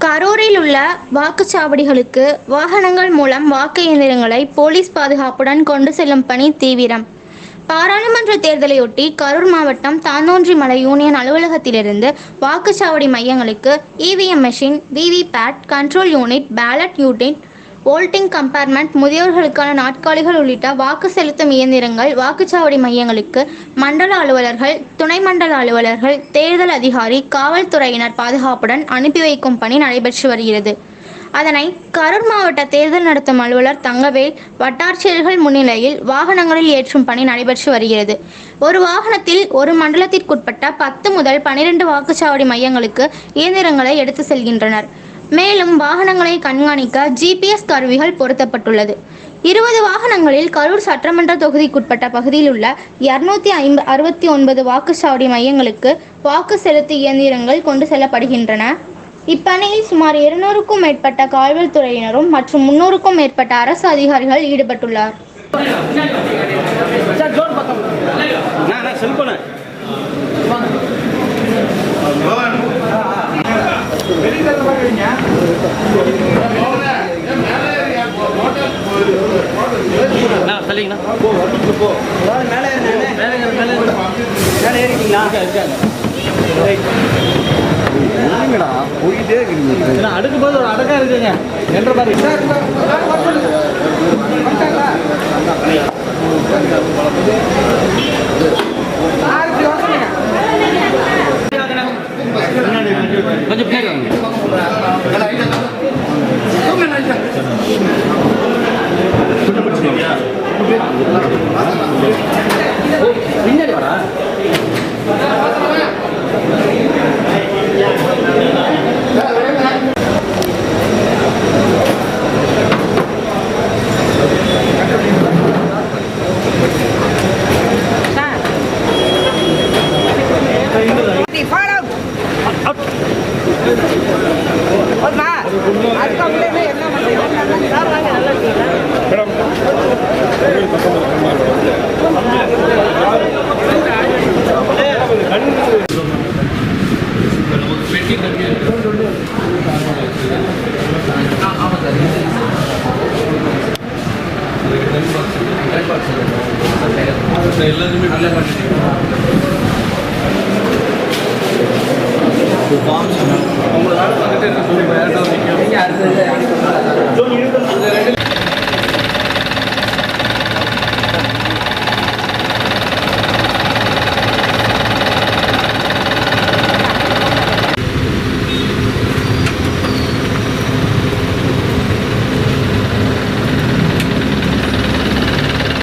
கரூரில் உள்ள வாக்குச்சாவடிகளுக்கு வாகனங்கள் மூலம் வாக்கு இயந்திரங்களை போலீஸ் பாதுகாப்புடன் கொண்டு செல்லும் பணி தீவிரம். பாராளுமன்ற தேர்தலையொட்டி கரூர் மாவட்டம் தாந்தோன்றிமலை யூனியன் அலுவலகத்திலிருந்து வாக்குச்சாவடி மையங்களுக்கு EVM machine, VVPAT, control unit, ballot unit, வோல்டிங் கம்பார்ட்மெண்ட், முதியோர்களுக்கான நாற்காலிகள் உள்ளிட்ட வாக்கு செலுத்தும் இயந்திரங்கள் வாக்குச்சாவடி மையங்களுக்கு மண்டல அலுவலர்கள், துணை மண்டல அலுவலர்கள், தேர்தல் அதிகாரி, காவல்துறையினர் பாதுகாப்புடன் அனுப்பி வைக்கும் பணி நடைபெற்று வருகிறது. அதனை கரூர் மாவட்ட தேர்தல் நடத்தும் அலுவலர் தங்கவேல் வட்டாட்சியர்கள் முன்னிலையில் வாகனங்களில் ஏற்றும் பணி நடைபெற்று வருகிறது. ஒரு வாகனத்தில் ஒரு மண்டலத்திற்குட்பட்ட 10 முதல் 12 வாக்குச்சாவடி மையங்களுக்கு இயந்திரங்களை எடுத்து செல்கின்றனர். மேலும் வாகனங்களை கண்காணிக்க GPS கருவிகள் பொருத்தப்பட்டுள்ளது. 20 வாகனங்களில் கரூர் சட்டமன்ற தொகுதிக்குட்பட்ட பகுதியில் உள்ள 269 வாக்குச்சாவடி மையங்களுக்கு வாக்கு செலுத்து இயந்திரங்கள் கொண்டு செல்லப்படுகின்றன. இப்பணியில் சுமார் 200க்கும் மேற்பட்ட காவல்துறையினரும் மற்றும் 300க்கும் மேற்பட்ட அரசு அதிகாரிகள் ஈடுபட்டுள்ளார். போயிட்டே இருக்கீங்க. அடுக்கும் போது ஒரு அடக்கா இருக்குங்க என்ற மாதிரி கொஞ்சம் பின்னாடி வரா எல்லாருமே நல்லா பண்ணிட்டீங்க. உங்களால் வந்துட்டு இருக்க சொல்லுங்க.